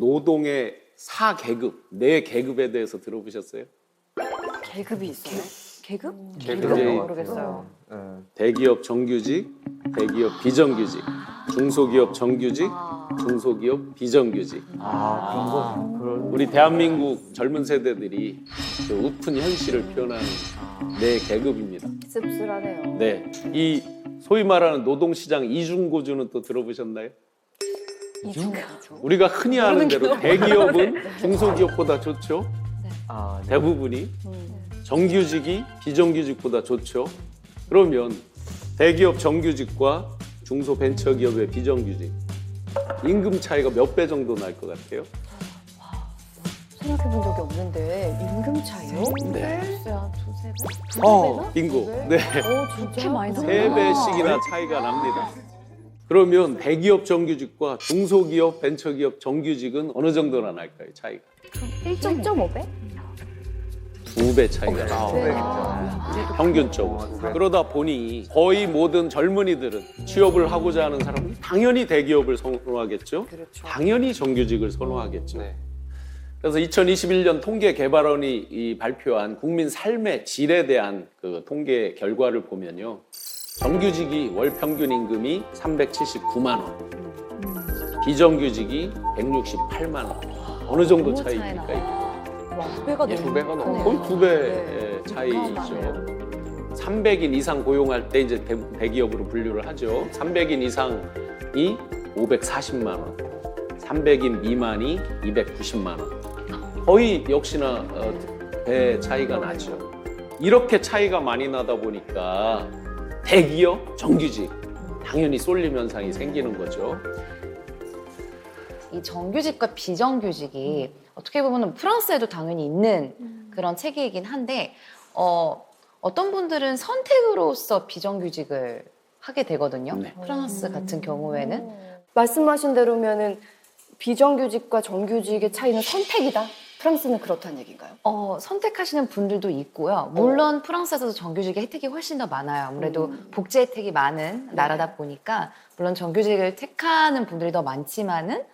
노동의 4계급, 4계급에 대해서 들어보셨어요? 계급이 있어요? 계급? 계급은 모르겠어요. 대기업 정규직, 대기업 비정규직, 중소기업 정규직, 중소기업 비정규직. 우리 대한민국 젊은 세대들이 그 우픈 현실을 표현하는 4계급입니다. 씁쓸하네요. 네, 이 소위 말하는 노동시장 이중구조는 또 들어보셨나요? 우리가 흔히 아는 대로 대기업은 중소기업보다 좋죠. 아, 네. 대부분이 정규직이 비정규직보다 좋죠. 그러면 대기업 정규직과 중소벤처기업의 비정규직 임금 차이가 몇 배 정도 날 것 같아요? 생각해본 적이 없는데 임금 차이요? 네. 글쎄요, 두세 배? 빙고. 네. 진짜 많이 세 배씩이나 차이가 납니다. 그러면 대기업 정규직과 중소기업 벤처기업 정규직은 어느 정도나 날까요? 차이가? 1.5배? 2배 차이가 나요. 평균적으로. 그러다 보니 거의 모든 젊은이들은 취업을 하고자 하는 사람은 당연히 대기업을 선호하겠죠. 당연히 정규직을 선호하겠죠. 네. 그래서 2021년 통계개발원이 발표한 국민 삶의 질에 대한 그 통계 결과를 보면요. 정규직이 월 평균 임금이 379만 원, 비정규직이 168만 원. 어느 정도 차이입니까 이게? 두 배가 예, 넘어요. 두 배가 넘어요. 거의 2배 차이죠. 300인 이상 고용할 때 이제 대기업으로 분류를 하죠. 300인 이상이 540만 원, 300인 미만이 290만 원. 거의 역시나 배 차이가 나죠. 이렇게 차이가 많이 나다 보니까 대기업, 정규직 당연히 쏠림 현상이 생기는 거죠. 이 정규직과 비정규직이 어떻게 보면 프랑스에도 당연히 있는 그런 체계이긴 한데 어떤 분들은 선택으로서 비정규직을 하게 되거든요. 네. 프랑스 같은 경우에는 말씀하신 대로면은 비정규직과 정규직의 차이는 선택이다. 프랑스는 그렇다는 얘기인가요? 선택하시는 분들도 있고요. 물론 프랑스에서도 정규직의 혜택이 훨씬 더 많아요. 아무래도 복지 혜택이 많은 나라다 보니까 물론 정규직을 택하는 분들이 더 많지만은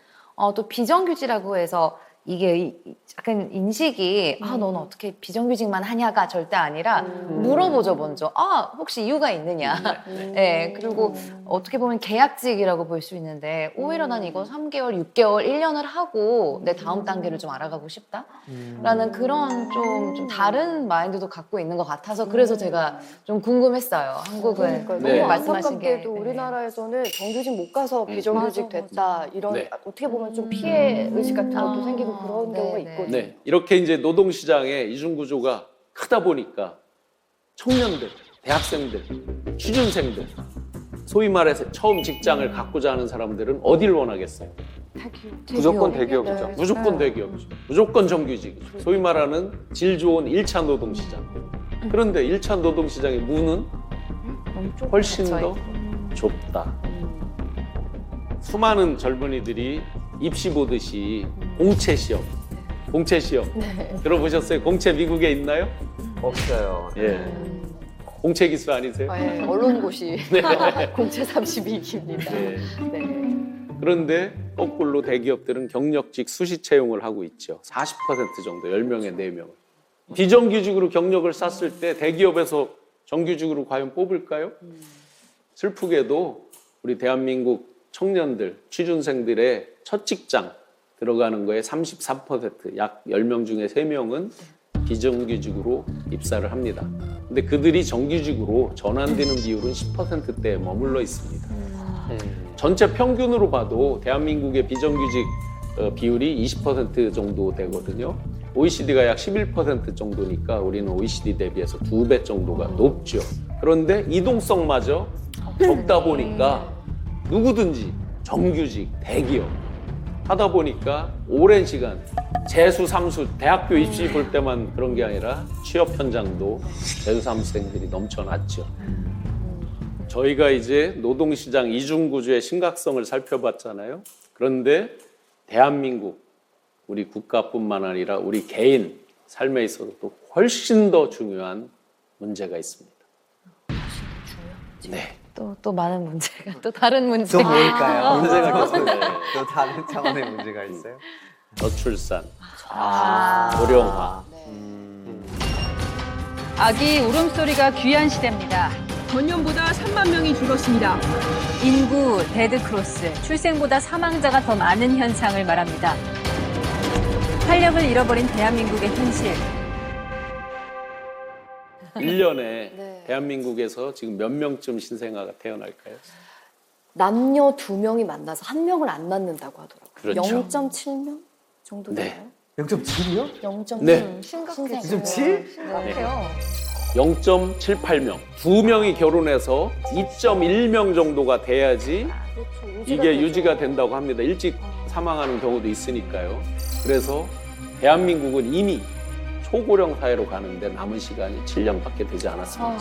또 비정규직이라고 해서 이게 약간 인식이 너는 어떻게 비정규직만 하냐가 절대 아니라 물어보죠 먼저. 혹시 이유가 있느냐. 네, 그리고 어떻게 보면 계약직이라고 볼 수 있는데 오히려 난 이거 3개월, 6개월, 1년을 하고 내 다음 단계를 좀 알아가고 싶다라는 그런 좀 다른 마인드도 갖고 있는 것 같아서 그래서 제가 좀 궁금했어요. 한국은 네. 너무 말씀하신 게 안타깝게도 우리나라에서는 정규직 못 가서 비정규직 맞아, 됐다 이런 네. 어떻게 보면 좀 피해 의식 같은 것도 생기고 그런 경우가 있거든요. 네, 이렇게 이제 노동시장의 이중구조가 크다 보니까 청년들, 대학생들, 취준생들, 소위 말해서 처음 직장을 갖고자 하는 사람들은 어디를 원하겠어요? 무조건 대기업이죠. 무조건 대기업이죠. 무조건 정규직이죠. 소위 말하는 질 좋은 1차 노동시장. 그런데 1차 노동시장의 문은 훨씬 더 좁다. 수많은 젊은이들이 입시 보듯이 공채 시험 들어보셨어요? 공채 미국에 있나요? 없어요. 예. 공채 기수 아니세요? 네, 언론고시 공채 32기입니다. 네. 네. 그런데 거꾸로 대기업들은 경력직 수시 채용을 하고 있죠. 40% 정도, 10명에 4명. 비정규직으로 경력을 쌓았을 때 대기업에서 정규직으로 과연 뽑을까요? 슬프게도 우리 대한민국 청년들, 취준생들의 첫 직장 들어가는 거에 33%, 약 10명 중에 3명은 비정규직으로 입사를 합니다. 근데 그들이 정규직으로 전환되는 비율은 10%대에 머물러 있습니다. 전체 평균으로 봐도 대한민국의 비정규직 비율이 20% 정도 되거든요. OECD가 약 11% 정도니까 우리는 OECD 대비해서 2배 정도가 높죠. 그런데 이동성마저 적다 보니까 누구든지 정규직, 대기업 하다 보니까 오랜 시간 재수, 삼수, 대학교 입시 볼 때만 그런 게 아니라 취업 현장도 재수, 삼수생들이 넘쳐났죠. 저희가 이제 노동시장 이중구조의 심각성을 살펴봤잖아요. 그런데 대한민국, 우리 국가뿐만 아니라 우리 개인 삶에 있어서도 훨씬 더 중요한 문제가 있습니다. 네. 또 많은 문제가 또 다른 문제. 또 뭘까요? 문제가 계속 또 다른 차원의 문제가 있어요? 저출산, 아. 고령화. 아기 울음소리가 귀한 시대입니다. 전년보다 3만 명이 줄었습니다. 인구 데드크로스, 출생보다 사망자가 더 많은 현상을 말합니다. 활력을 잃어버린 대한민국의 현실. 1년에 네. 대한민국에서 지금 몇 명쯤 신생아가 태어날까요? 남녀 2명이 만나서 1명을 안 낳는다고 하더라고요. 그렇죠. 0.7명 정도 네. 되나요? 0.7이요? 0.7. 네. 심각해요. 0.7? 심각해요. 0.78명. 2명이 결혼해서 2.1명 정도가 돼야지 그렇죠. 이게 유지가 된다고 합니다. 일찍 사망하는 경우도 있으니까요. 그래서 대한민국은 이미 초고령 사회로 가는데 남은 시간이 7년밖에 되지 않았습니다.